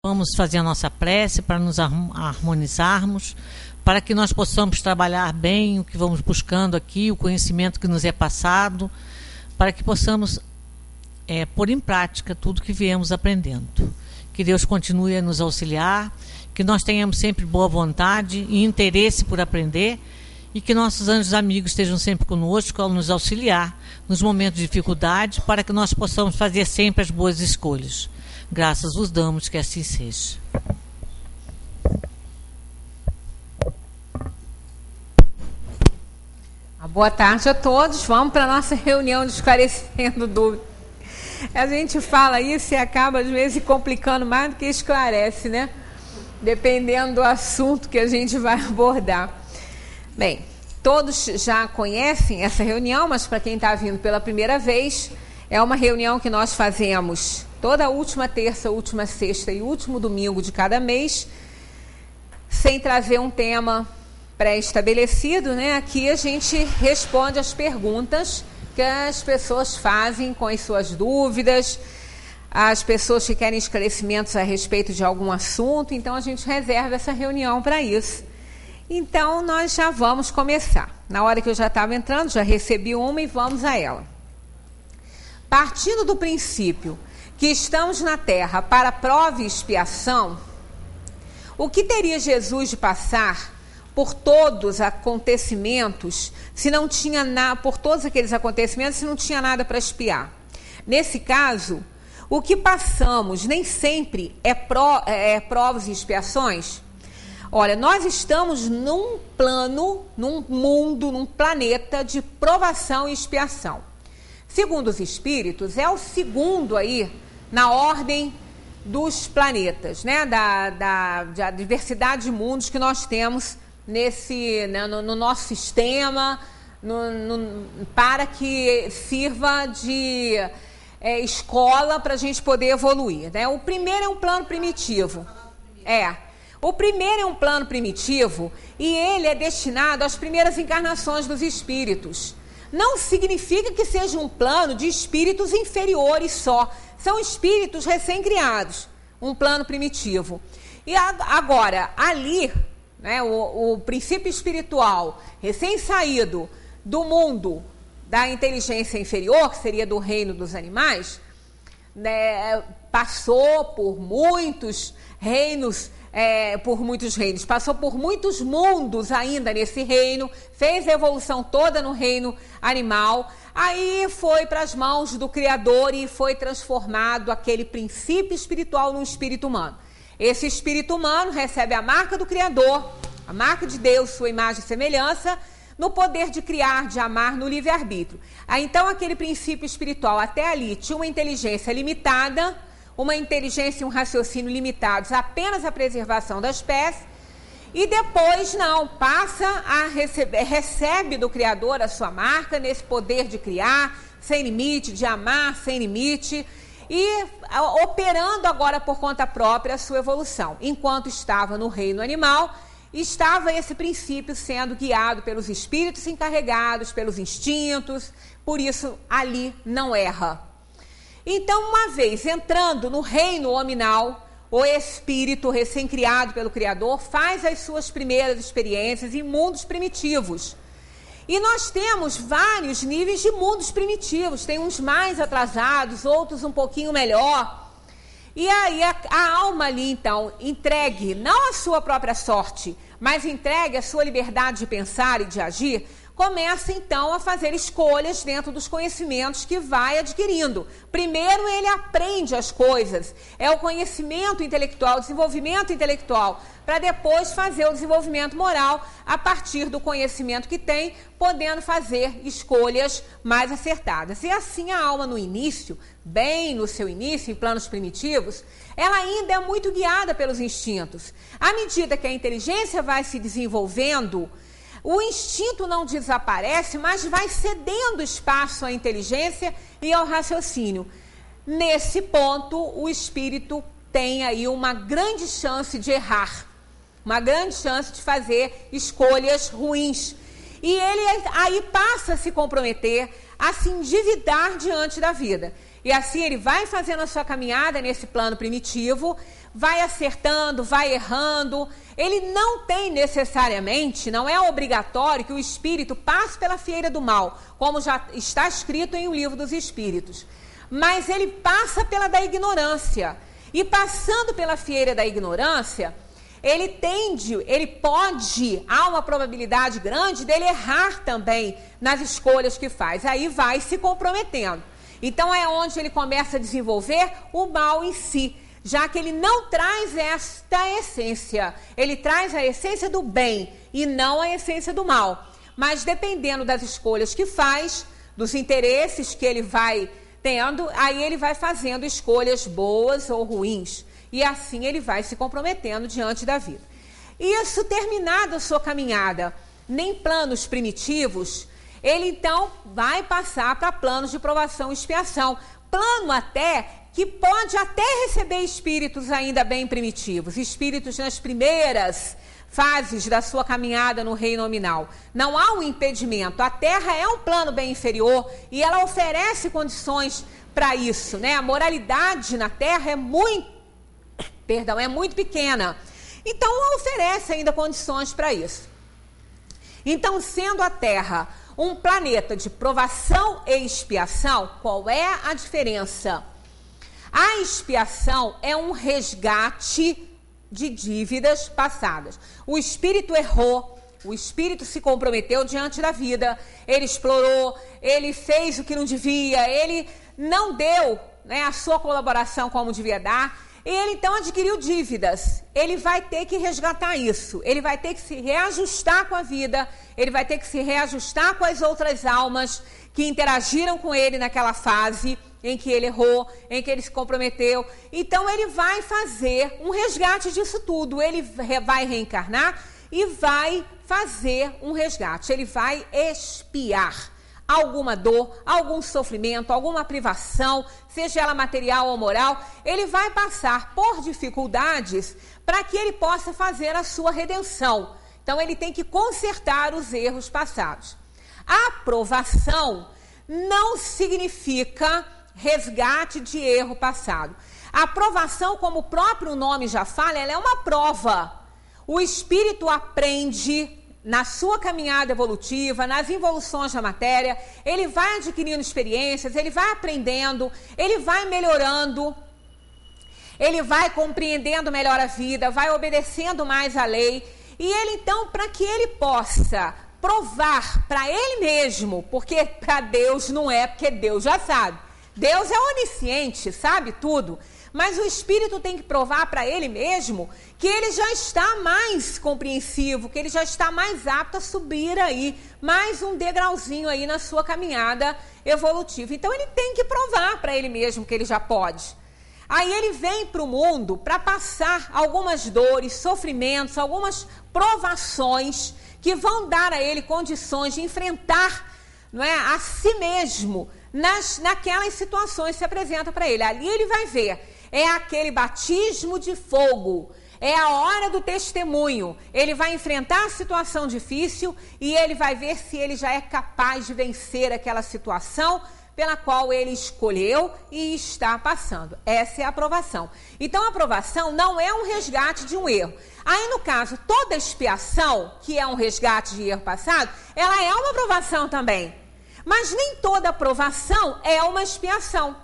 Vamos fazer a nossa prece para nos harmonizarmos, para que nós possamos trabalhar bem o que vamos buscando aqui, o conhecimento que nos é passado, para que possamos pôr em prática tudo que viemos aprendendo. Que Deus continue a nos auxiliar, que nós tenhamos sempre boa vontade e interesse por aprender, e que nossos anjos amigos estejam sempre conosco ao nos auxiliar nos momentos de dificuldade, para que nós possamos fazer sempre as boas escolhas. Graças vos damos, que assim seja. Boa tarde a todos. Vamos para a nossa reunião de esclarecendo dúvidas. A gente fala isso e acaba, às vezes, complicando mais do que esclarece, né? Dependendo do assunto que a gente vai abordar. Bem, todos já conhecem essa reunião, mas para quem está vindo pela primeira vez, é uma reunião que nós fazemos toda a última terça, última sexta e último domingo de cada mês, sem trazer um tema pré-estabelecido, né? Aqui a gente responde as perguntas que as pessoas fazem com as suas dúvidas, as pessoas que querem esclarecimentos a respeito de algum assunto, então a gente reserva essa reunião para isso. Então nós já vamos começar. Na hora que eu já estava entrando, já recebi uma e vamos a ela. Partindo do princípio que estamos na Terra para prova e expiação, o que teria Jesus de passar por todos os acontecimentos, se não tinha por todos aqueles acontecimentos, se não tinha nada para expiar? Nesse caso, o que passamos nem sempre é provas e expiações? Olha, nós estamos num plano, num mundo, num planeta de provação e expiação. Segundo os espíritos, é o segundo aí na ordem dos planetas, né? Da diversidade de mundos que nós temos no nosso sistema, para que sirva de escola para a gente poder evoluir, né? O primeiro é um plano primitivo. O primeiro é um plano primitivo e ele é destinado às primeiras encarnações dos espíritos. Não significa que seja um plano de espíritos inferiores só. São espíritos recém-criados, um plano primitivo. E agora, ali, né, o princípio espiritual recém-saído do mundo da inteligência inferior, que seria do reino dos animais, né, passou por muitos reinos, passou por muitos mundos ainda nesse reino, fez a evolução toda no reino animal, aí foi para as mãos do Criador e foi transformado aquele princípio espiritual num espírito humano. Esse espírito humano recebe a marca do Criador, a marca de Deus, sua imagem e semelhança, no poder de criar, de amar, no livre-arbítrio. Aí, então, aquele princípio espiritual até ali tinha uma inteligência limitada, uma inteligência e um raciocínio limitados apenas à preservação da espécie, e depois não, recebe do Criador a sua marca, nesse poder de criar, sem limite, de amar, sem limite, e operando agora por conta própria a sua evolução. Enquanto estava no reino animal, estava esse princípio sendo guiado pelos espíritos encarregados, pelos instintos, por isso ali não erra. Então, uma vez entrando no reino hominal, o espírito recém-criado pelo Criador faz as suas primeiras experiências em mundos primitivos. E nós temos vários níveis de mundos primitivos, tem uns mais atrasados, outros um pouquinho melhor. E aí a alma ali, então, entregue não a sua própria sorte, mas entregue a sua liberdade de pensar e de agir, começa então a fazer escolhas dentro dos conhecimentos que vai adquirindo. Primeiro ele aprende as coisas, é o conhecimento intelectual, o desenvolvimento intelectual, para depois fazer o desenvolvimento moral a partir do conhecimento que tem, podendo fazer escolhas mais acertadas. E assim a alma no início, bem no seu início, em planos primitivos, ela ainda é muito guiada pelos instintos. À medida que a inteligência vai se desenvolvendo, o instinto não desaparece, mas vai cedendo espaço à inteligência e ao raciocínio. Nesse ponto, o espírito tem aí uma grande chance de errar, uma grande chance de fazer escolhas ruins. E ele aí passa a se comprometer, a se endividar diante da vida. E assim ele vai fazendo a sua caminhada nesse plano primitivo, vai acertando, vai errando. Ele não tem necessariamente, não é obrigatório que o espírito passe pela fieira do mal, como já está escrito em O Livro dos Espíritos. Mas ele passa pela da ignorância. E passando pela fieira da ignorância, há uma probabilidade grande dele errar também nas escolhas que faz. Aí vai se comprometendo. Então é onde ele começa a desenvolver o mal em si, já que ele não traz esta essência. Ele traz a essência do bem e não a essência do mal. Mas dependendo das escolhas que faz, dos interesses que ele vai tendo, aí ele vai fazendo escolhas boas ou ruins. E assim ele vai se comprometendo diante da vida. Isso, terminada a sua caminhada em planos primitivos, ele então vai passar para planos de provação e expiação. Plano até que pode até receber espíritos ainda bem primitivos, espíritos nas primeiras fases da sua caminhada no reino nominal. Não há um impedimento. A Terra é um plano bem inferior e ela oferece condições para isso, né? A moralidade na Terra é muito pequena. Então oferece ainda condições para isso. Então, sendo a Terra um planeta de provação e expiação, qual é a diferença? A expiação é um resgate de dívidas passadas. O espírito errou, o espírito se comprometeu diante da vida, ele explorou, ele fez o que não devia, ele não deu, né, a sua colaboração como devia dar, e ele então adquiriu dívidas. Ele vai ter que resgatar isso, ele vai ter que se reajustar com a vida, ele vai ter que se reajustar com as outras almas que interagiram com ele naquela fase em que ele errou, em que ele se comprometeu. Então ele vai fazer um resgate disso tudo, ele vai reencarnar e vai fazer um resgate, ele vai expiar alguma dor, algum sofrimento, alguma privação, seja ela material ou moral. Ele vai passar por dificuldades para que ele possa fazer a sua redenção. Então ele tem que consertar os erros passados. A aprovação não significa resgate de erro passado. A aprovação, como o próprio nome já fala, ela é uma prova. O espírito aprende na sua caminhada evolutiva, nas involuções da matéria, ele vai adquirindo experiências, ele vai aprendendo, ele vai melhorando, ele vai compreendendo melhor a vida, vai obedecendo mais a lei. E ele então, para que ele possa provar para ele mesmo, porque para Deus não é, porque Deus já sabe. Deus é onisciente, sabe tudo. Mas o espírito tem que provar para ele mesmo que ele já está mais compreensivo, que ele já está mais apto a subir aí, mais um degrauzinho aí na sua caminhada evolutiva. Então ele tem que provar para ele mesmo que ele já pode. Aí ele vem para o mundo para passar algumas dores, sofrimentos, algumas provações que vão dar a ele condições de enfrentar, não é, a si mesmo naquelas situações que se apresentam para ele. Ali ele vai ver, é aquele batismo de fogo, é a hora do testemunho. Ele vai enfrentar a situação difícil e ele vai ver se ele já é capaz de vencer aquela situação pela qual ele escolheu e está passando. Essa é a aprovação. Então a aprovação não é um resgate de um erro. Aí no caso, toda expiação, que é um resgate de erro passado, ela é uma aprovação também. Mas nem toda aprovação é uma expiação.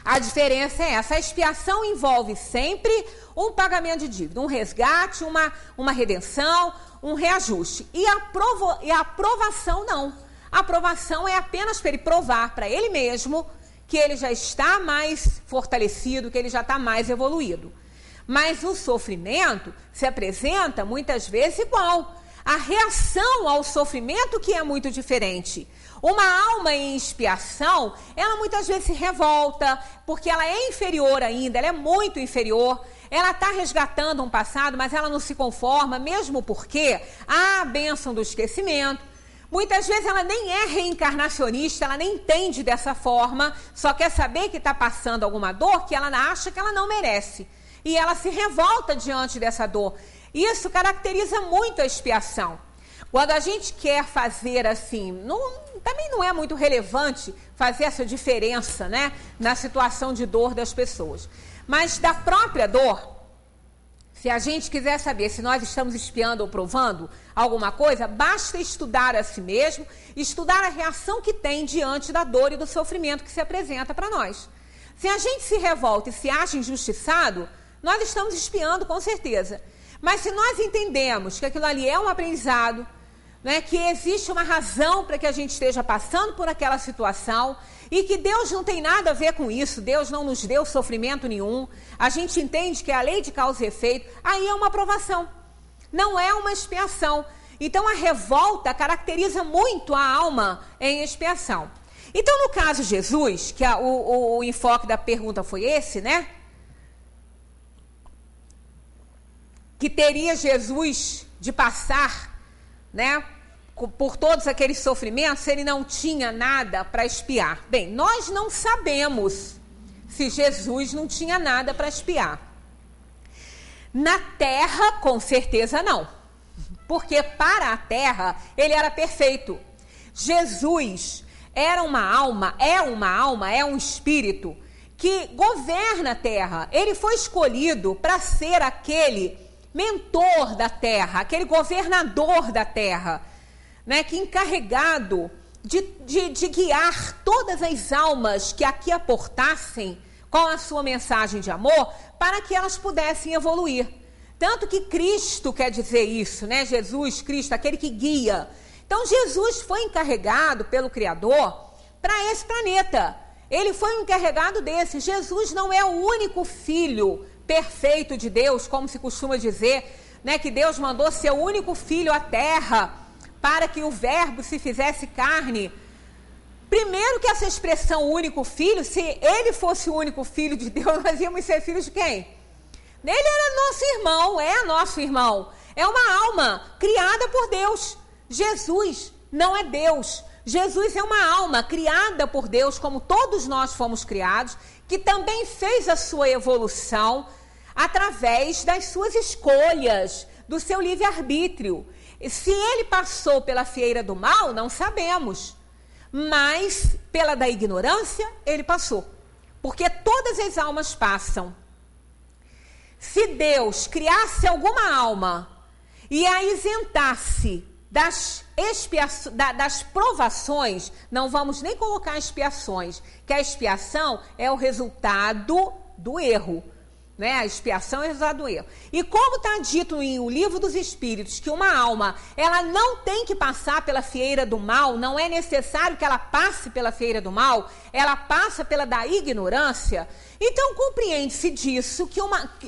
A diferença é essa: a expiação envolve sempre um pagamento de dívida, um resgate, uma redenção, um reajuste. E a aprovação não. A aprovação é apenas para ele provar para ele mesmo que ele já está mais fortalecido, que ele já está mais evoluído. Mas o sofrimento se apresenta muitas vezes igual. A reação ao sofrimento que é muito diferente. Uma alma em expiação, ela muitas vezes se revolta, porque ela é inferior ainda, ela é muito inferior. Ela está resgatando um passado, mas ela não se conforma, mesmo porque há a bênção do esquecimento. Muitas vezes ela nem é reencarnacionista, ela nem entende dessa forma, só quer saber que está passando alguma dor que ela acha que ela não merece. E ela se revolta diante dessa dor. Isso caracteriza muito a expiação. Quando a gente quer fazer assim, também não é muito relevante fazer essa diferença, né, na situação de dor das pessoas. Mas da própria dor, se a gente quiser saber se nós estamos espiando ou provando alguma coisa, basta estudar a si mesmo, estudar a reação que tem diante da dor e do sofrimento que se apresenta para nós. Se a gente se revolta e se acha injustiçado, nós estamos espiando com certeza. Mas se nós entendemos que aquilo ali é um aprendizado, né, que existe uma razão para que a gente esteja passando por aquela situação e que Deus não tem nada a ver com isso, Deus não nos deu sofrimento nenhum, a gente entende que é a lei de causa e efeito, aí é uma aprovação, não é uma expiação. Então a revolta caracteriza muito a alma em expiação. Então no caso de Jesus, que o enfoque da pergunta foi esse, né? Que teria Jesus de passar, né, por todos aqueles sofrimentos, ele não tinha nada para expiar. Bem, nós não sabemos se Jesus não tinha nada para expiar. Na terra, com certeza não. Porque para a terra, ele era perfeito. Jesus era uma alma, é um espírito que governa a terra. Ele foi escolhido para ser aquele mentor da terra, aquele governador da terra, né, que encarregado de guiar todas as almas que aqui aportassem com a sua mensagem de amor, para que elas pudessem evoluir. Tanto que Cristo quer dizer isso, né? Jesus, Cristo, aquele que guia. Então Jesus foi encarregado pelo Criador para esse planeta. Ele foi um encarregado desse. Jesus não é o único filho perfeito de Deus, como se costuma dizer, né, que Deus mandou seu único filho à terra para que o verbo se fizesse carne. Primeiro que essa expressão único filho, se ele fosse o único filho de Deus, nós íamos ser filhos de quem? Ele era nosso irmão, é nosso irmão, é uma alma criada por Deus. Jesus não é Deus, Jesus é uma alma criada por Deus, como todos nós fomos criados, que também fez a sua evolução através das suas escolhas, do seu livre-arbítrio. Se ele passou pela fieira do mal, não sabemos, mas pela da ignorância, ele passou, porque todas as almas passam. Se Deus criasse alguma alma e a isentasse das provações, não vamos nem colocar expiações, que a expiação é o resultado do erro, né? A expiação é o resultado do erro. E como está dito em O Livro dos Espíritos, que uma alma, ela não tem que passar pela fieira do mal, não é necessário que ela passe pela fieira do mal, ela passa pela da ignorância. Então compreende-se disso, que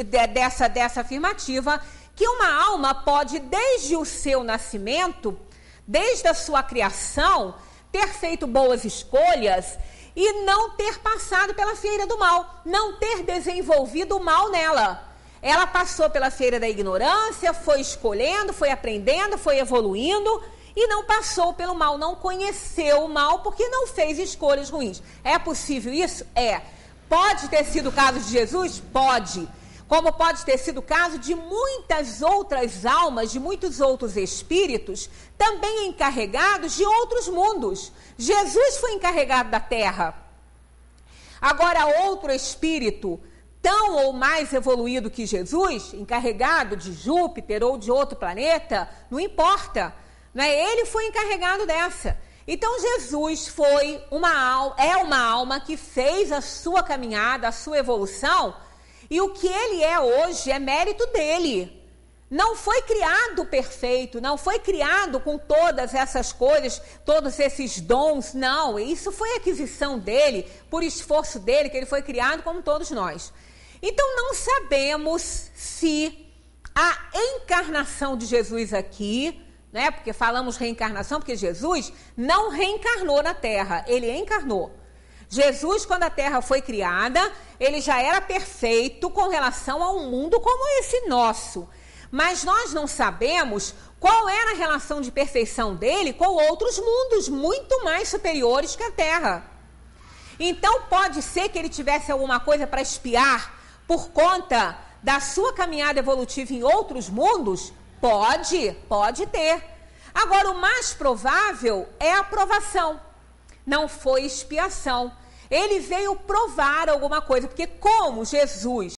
dessa afirmativa, que uma alma pode, desde o seu nascimento, desde a sua criação, ter feito boas escolhas e não ter passado pela fieira do mal, não ter desenvolvido o mal nela. Ela passou pela fieira da ignorância, foi escolhendo, foi aprendendo, foi evoluindo e não passou pelo mal, não conheceu o mal porque não fez escolhas ruins. É possível isso? É. Pode ter sido o caso de Jesus? Pode. Como pode ter sido o caso de muitas outras almas, de muitos outros espíritos, também encarregados de outros mundos. Jesus foi encarregado da terra. Agora, outro espírito, tão ou mais evoluído que Jesus, encarregado de Júpiter ou de outro planeta, não importa, né? Ele foi encarregado dessa. Então, Jesus foi é uma alma que fez a sua caminhada, a sua evolução. E o que ele é hoje é mérito dele. Não foi criado perfeito, não foi criado com todas essas coisas, todos esses dons, não. Isso foi aquisição dele, por esforço dele, que ele foi criado como todos nós. Então não sabemos se a encarnação de Jesus aqui, né? Porque falamos reencarnação, porque Jesus não reencarnou na Terra, ele encarnou. Jesus, quando a Terra foi criada, ele já era perfeito com relação a um mundo como esse nosso. Mas nós não sabemos qual era a relação de perfeição dele com outros mundos muito mais superiores que a Terra. Então pode ser que ele tivesse alguma coisa para espiar por conta da sua caminhada evolutiva em outros mundos? Pode ter. Agora, o mais provável é a provação, não foi expiação. Ele veio provar alguma coisa, porque como Jesus